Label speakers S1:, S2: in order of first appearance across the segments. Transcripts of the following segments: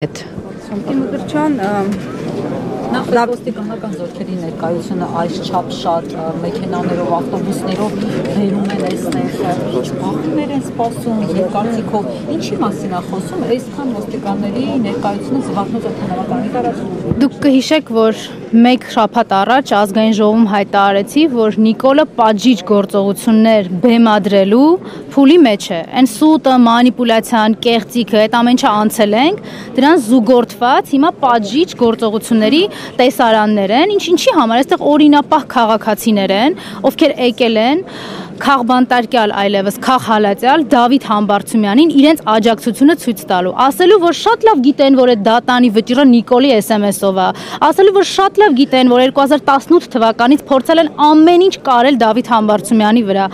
S1: Իմգրչան
S2: Ոստիկանական զորքերի ներկայությունը այս չափ շատ մեքենաներով, ավտոբուսներով բերում են այստեղ, ինչ բախումներ են սպասում, եւ կարծիքով ինչի մասին է խոսում, այսքան ոստիկանների ներկայությունը զվարթնոց օդանավականի տարածքում։
S3: Դուք կհիշեք, որ մեկ շաբաթ առաջ ազգային ժողովում հայտարարեցի, որ Նիկոլը պատժիչ գործողություններ բեմադրելու փուլի մեջ է։ Այն սուտը, մանիպուլյացիան, կեղծիքը, այդ ամեն ինչը անցել ենք, դրան զուգորդված հիմա պատժիչ գործողությունների տեսարաններ են, ինչի համար այստեղ օրինապահ քաղաքացիներ են, ովքեր եկել են քաղբանտարկյալ այլևս քաղհալածյալ Դավիթ Համբարձումյանին իրենց աջակցությունը ցույց տալու, ասելու, որ շատ լավ գիտեն, որ այդ դատանի վճիռը Նիկոլի SMS-ով է, ասելու, որ շատ լավ գիտեն, որ 2018 թվականից փորձել են ամեն ինչ կարել Դավիթ Համբարձումյանի վրա,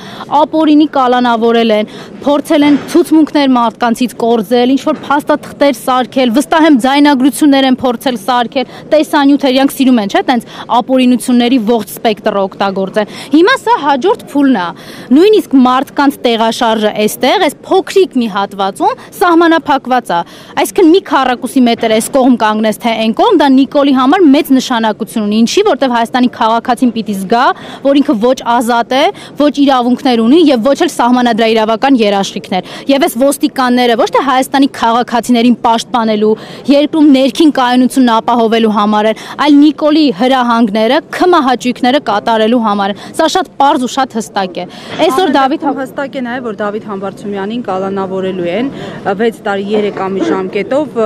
S3: ապօրինի կալանավորել են, փորձել են ցուցմունքներ մարդկանցից կորզել, ինչ-որ փաստաթղթեր սարքել, վստահ եմ ձայնագրություններ են փորձել սարքել, տեսանյութեր, իրանք սիրում են, չէ՞, տենց ապօրինությունների ողջ սպեկտրը օգտագործեն։ Հիմա սա հաջորդ փուլն է։ Նույնիսկ մարդկանց տեղաշարժը այստեղ, այս փոքրիկ մի հատվածում սահմանափակված է։ Այսինքն մի քառակուսի մետր այս կողմ կանգնես թե այն կողմ, դա Նիկոլի համար մեծ նշանակություն ունի։ Ինչի, որտեվ Հայաստանի քաղաքացին պիտի զգա, որ ինքը ոչ ազատ է, ոչ իրավունքներ ունի եւ ոչ էլ սահմանադրաիրավական երաշխիքներ։ Եվ այս ոստիկանները ոչ թե Հայաստանի քաղաքացիներին պաշտպանելու, երկրում ներքին կայունությունն ապահովելու համար են, այլ Նիկոլի հրահանգները, քմահաճույքները կատարելու համար են։ Սա շատ պարզ ու շատ հստակ է։ Այսօր Դավիթ
S1: հստակ է նաև, որ Դավիթ Համբարձումյանին կալանավորելու են 6 տարի 3 ամիս ժամկետով,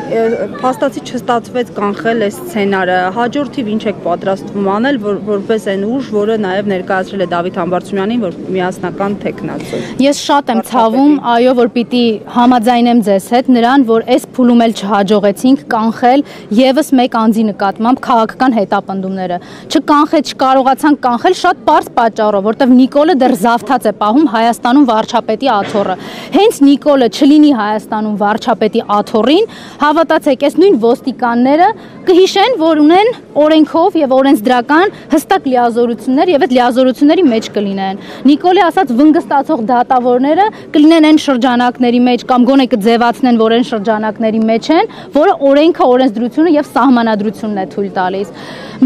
S1: փաստացի չստացվեց կանխել այս սցենարը, հաջորդիվ ինչ եք պատրաստվում անել, որպես այն ուժ, որը նաև ներկայացրել է Դավիթ Համբարձումյանին, որ միասնական թեկնածու։
S3: Ես շատ եմ ցավում, այո, որ պիտի համաձայնեմ ձեզ հետ նրան, որ այս փուլում էլ չհաջողեցինք կանխել եւս մեկ անձի նկատմամբ քաղաքական հետապնդումները։ Չկարողացանք կանխել շատ պարզ պատճառով, որտեղ Նիկոլը դեռ զավթած է պահում Հայաստանում վարչապետի աթոռը։ Հենց Նիկոլը չլինի Հայաստանում վարչապետի աթոռին, հավատացեք, այս նույն ոստիկանները կհիշեն, որ ունեն օրենքով եւ օրենսդրական հստակ լիազորություններ եւ այդ լիազորությունների մեջ կլինեն։ Նիկոլի ասած վնգստացող դատավորները կլինեն այն շրջանակների մեջ կամ գոնե կձևացնեն, որ այն շրջանակների մեջ են, որը օրենքը, օրենսդրությունը եւ սահմանադրությունն է թույլ տալիս։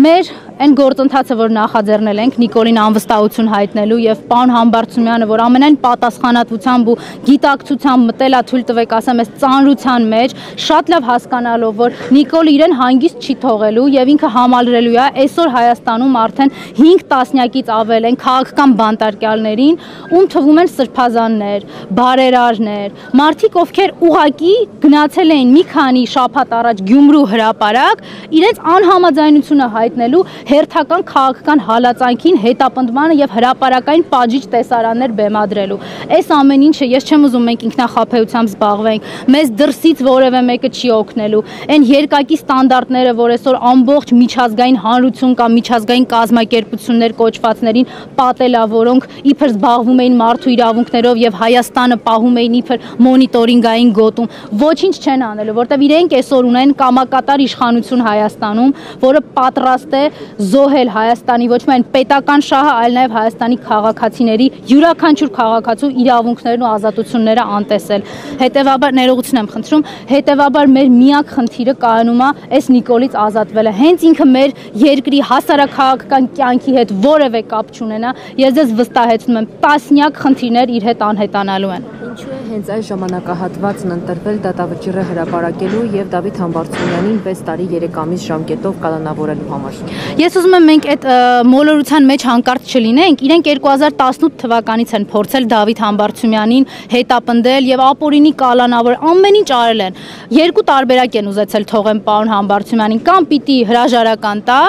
S3: Մեր այն գործընթացը, որ նախաձեռնել ենք Նիկոլին անվստահություն հայտնելու եւ պարոն Համբարձումյանը, որ ամենայն պատասխանատվությամբ ու գիտակցությամբ մտել է, թույլ տվեք ասեմ, այս ծանրության մեջ, շատ լավ հասկանալով, որ Նիկոլը իրեն հանգիստ չի թողելու եւ ինքը համալրելու է այսօր Հայաստանում արդեն 5 տասնյակից ավել են քաղաքական բանտարկյալներին, ում թվում են սրբազաններ, բարերարներ, մարդիկ, ովքեր ուղակի գնացել էին մի քանի շաբաթ առաջ Գյումրու հրապարակ, իրենց անհամաձայնությունը հայտնելու հերթական քաղաքական հալածանքին, հետապնդմանը եւ հրապարակային պատժիչ տեսարաններ բեմադրելու։ Այս ամեն ինչը ես չեմ ուզում մենք ինքնախապեյությամբ զբաղվենք, մեզ դրսից որևէ մեկը չի օգնելու։ Այն երկակի ստանդարտները, որ այսօր ամբողջ միջազգային հանրություն կամ միջազգային կազմակերպություններ կոչվածներին պատելա, որոնք իբր զբաղվում էին մարդու իրավունքներով եւ Հայաստանը պահում էին իբր մոնիտորինգային գոտում, ոչինչ չեն անելու, որտեւ իրենք այսօր ունեն կամակատար իշխանություն Հայաստանում, որը պատրաստ է զոհել Հայաստանի ոչ միայն պետական շահը, այլ նաև Հայաստանի քաղաքացիների յուրաքանչյուր քաղաքացու իրավունքներն ու ազատությունները անտեսել։ Հետևաբար ներողություն եմ խնդրում, հետևաբար մեր միակ խնդիրը կայանում է այս Նիկոլից ազատվելը։ Հենց ինքը մեր երկրի հասարակքաղաքական կյանքի հետ որևէ կապ չունենա, ես ձեզ վստահեցնում եմ, տասնյակ խնդիրներ իր հետ անհետանալու են։
S4: Ինչու է հենց այս ժամանակահատվածն ընտրվել դատավճիռը հրապարակելու եւ Դավիթ Համբարձումյանին 6 տարի 3 ամիս ժամկետով կալանավորելու համար։
S3: Ես ուզում եմ մենք այդ մոլորության մեջ հանկարծ չլինենք, իրենք 2018 թվականից են փորձել Դավիթ Համբարձումյանին հետապնդել եւ ապօրինի կալանավոր ամեն ինչ արել են։ Երկու տարբերակ են ուզեցել թողեն պարոն Համբարձումյանին, կամ պիտի հրաժարական տա,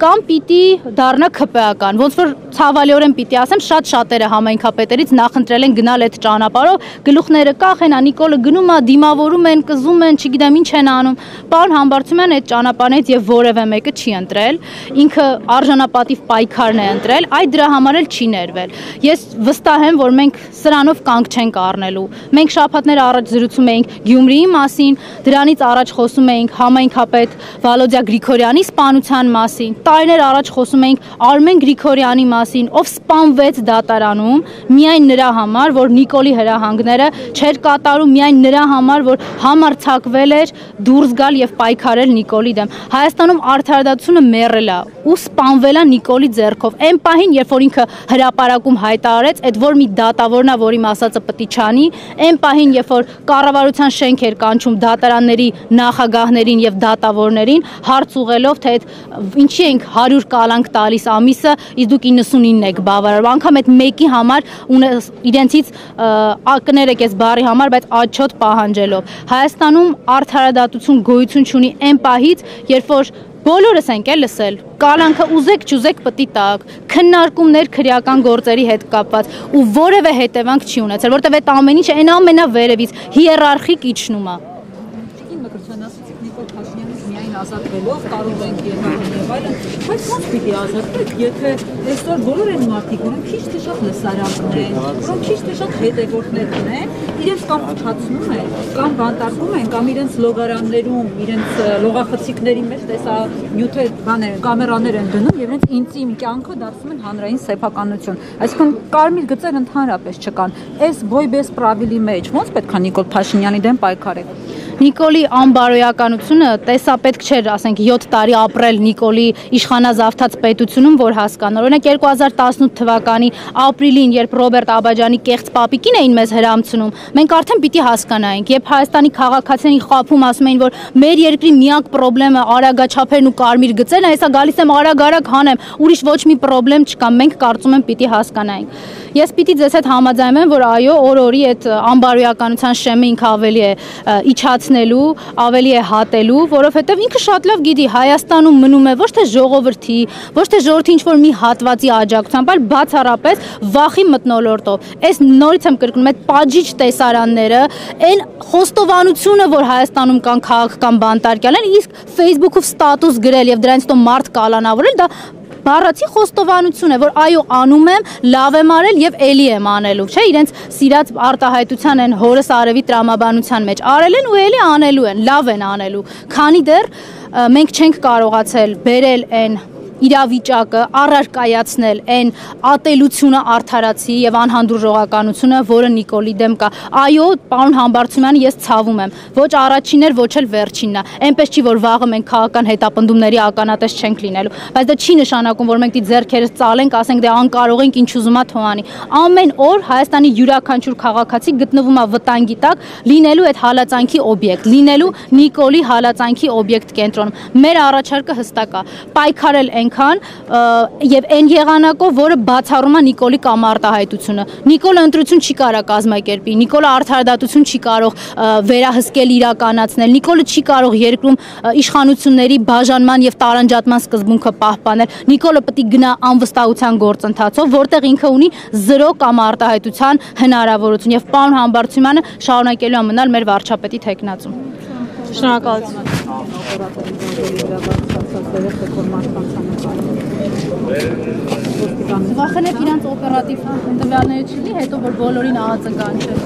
S3: կամ պիտի դառնա ՔՊԱ-ական։ Ոնց որ ցավալիորեն պիտի ասեմ, շատ շատերը համայնքապետերից նախընտրել են գնալ այդ ճանապարհով, գլուխները կախեն, Նիկոլը գնում է, դիմավորում են, կզում են, չգիտեմ ինչ են անում։ Պարոն Համբարձումյանը այդ ճանապարհից եւ որևէ մեկը չի ընտրել։ Ինքը արժանապատիվ պայքարն է ընտրել, այ դրա համար էլ չի ներվել։ Ես վստահ եմ, որ մենք սրանով կանգ չենք առնելու։ Մենք շաբաթներ առաջ զրուցում էինք Գյումրիի մասին, դրանից առաջ խոսում էինք համայնքապետ Վալոդիա Գրիգորյանի սպանության մասին, տարիներ առաջ խոսում էինք Արմեն Գրիգորյանի մասին, ով սպանվեց դատարանում միայն նրա համար, որ Նիկոլի հրահանգները չէր կատարում միայն նրա համար, որ համարձակվել էր դուրս գալ եւ պայքարել Նիկոլի դեմ։ Հայաստանում արդարադատությունը մեռել է ու սպանվել է Նիկոլի ձեռքով։ Այն պահին, երբ որ ինքը հրապարակում հայտարարեց, այդ որ մի դատավորն է, որ իմ ասածը պիտի չանի, այն պահին, երբ որ կառավարության շենք էր կանչում դատարանների նախագահներին եւ դատավորներին, հարց ուղելով, թե ինչի ենք 100 կալանք տալիս ամիսը, իսկ դուք 99 եք բավարարում։ Անգամ այդ մեկի համար իրենցից կներեք այս բառի համար, բայց աչոտ պահանջելով։ Հայաստանում արդարադատություն գոյություն չունի այն պահից, երբ որ բոլորս ենք լսել, կալանքը ուզեք չուզեք պիտի տակ, քննարկումներ քրեական գործերի հետ կապված ու որևէ հետևանք չի ունեցել, որտեղ այդ ամեն ինչը այն ամենավերևից հիերարխիկ իջնում է։
S2: Նիկոլ Փաշինյանից միայն ազատվելով կարող ենք եւ այլն, բայց ո՞նց պիտի ազատվեք, եթե այսօր բոլոր այն մարդիկ, որոնք քիչ թե շատ լսարաններ են, որոնք քիչ թե շատ հետևորդներ ունեն, իրենց կամ փչացնում են, կամ բանտարկում են, կամ իրենց լոգարաններում, իրենց լողախցիկների մեջ տեսանյութեր, բաներ, կամերաներ են դնում եւ իրենց ինտիմ կյանքը դարձնում են հանրային սեփականություն։ Այսինքն կարմիր գծեր ընդհանրապես չկան։ Այս բոյ-բես պրավիլի մեջ ո՞նց պետք է Նիկոլ Փաշինյանի դեմ պայքարել։
S3: Նիկոլի անբարոյականությունը տեսապետք չէր, ասենք 7 տարի ապրել Նիկոլի իշխանազավթած պետությունում, որ հասկանար։ Օրինակ 2018 թվականի ապրիլին, երբ Ռոբերտ Աբաջյանի կեղծ պապիկին էին մեզ հրամցնում, մենք արդեն պիտի հասկանայինք, երբ Հայաստանի քաղաքացիներին խաբում ասում էին, որ մեր երկրի միակ խնդրեմը արագաչափերն ու կարմիր գծերն է, հեսա գալիս եմ արագ հանեմ, ուրիշ ոչ մի խնդրեմ չկա, մենք կարծում եմ պիտի հասկանայինք։ Ես պիտի ձեզ հետ համաձայնեմ, որ այո, օր-օրի այդ անբարոյականության շեմը ինքը ավելի է իջացնելու, ավելի է հատելու, որովհետև ինքը շատ լավ գիտի, Հայաստանում մնում է ոչ թե ժողովրդի, ոչ թե ժողովրդի ինչ-որ մի հատվածի աջակցությամբ, այլ բացառապես վախի մթնոլորտով։ Այս նորից եմ կրկնում, այդ պատժիչ տեսարանները, այն խոստովանությունը, որ Հայաստանում կան քաղաքական բանտարկյալներ, իսկ Facebook-ով ստատուս գրել եւ դրանից հետո մարդ կալանավորել, դա բառացի խոստովանություն է, որ այո անում եմ, լավ եմ արել եւ էլի եմ անելու, չէ, իրենց սիրած արտահայտության են հորս արևի տրամաբանության մեջ արել են ու էլի անելու են, լավ են անելու, քանի դեռ մենք չենք կարողացել բերել այն իրավիճակը առարկայացնել այն ատելությունը արդարացի եւ անհանդուրժողականությունը, որը Նիկոլի դեմ կա։ Այո, պարոն Համբարձումյանը, ես ցավում եմ։ Ոչ առաջին էր, ոչ էլ վերջինն է։ Այնպես չի, որ վաղը մենք քաղաքական հետապնդումների ականատես չենք լինելու, բայց դա չի նշանակում, որ մենք դի ձեռքերս ծալենք, ասենք դե անկարող ենք, ինչ ուզում է թողանի։ Ամեն օր Հայաստանի յուրաքանչյուր քաղաքացի գտնվում է վտանգի տակ, լինելու այդ հալածանքի օբյեկտ, լինելու Նիկոլի հալածանքի օբյեկտ կենտրոնում։ Մեր առաջարկը հստակ է։ Պայքարել եւ այն եղանակով, որը բացառում է Նիկոլի կամ արտահայտությունը։ Նիկոլը ընտրություն չի կարող կազմակերպի, Նիկոլը արդարադատություն չի կարող վերահսկել իրականացնել, Նիկոլը չի կարող երկրում իշխանությունների բաժանման եւ տարանջատման սկզբունքը պահպանել։ Նիկոլը պետք է գնա անվստահության գործընթացով, որտեղ ինքը ունի 0 կամ արտահայտության հնարավորություն եւ պարոն Համբարձումյանը շարունակելու է մնալ մեր վարչապետի թեկնածուն։ Շնորհակալություն։ Վախենեք իրանց օպերատիվ տվյալները չլի, հետո որ բոլորին ԱԱԾ կանչել։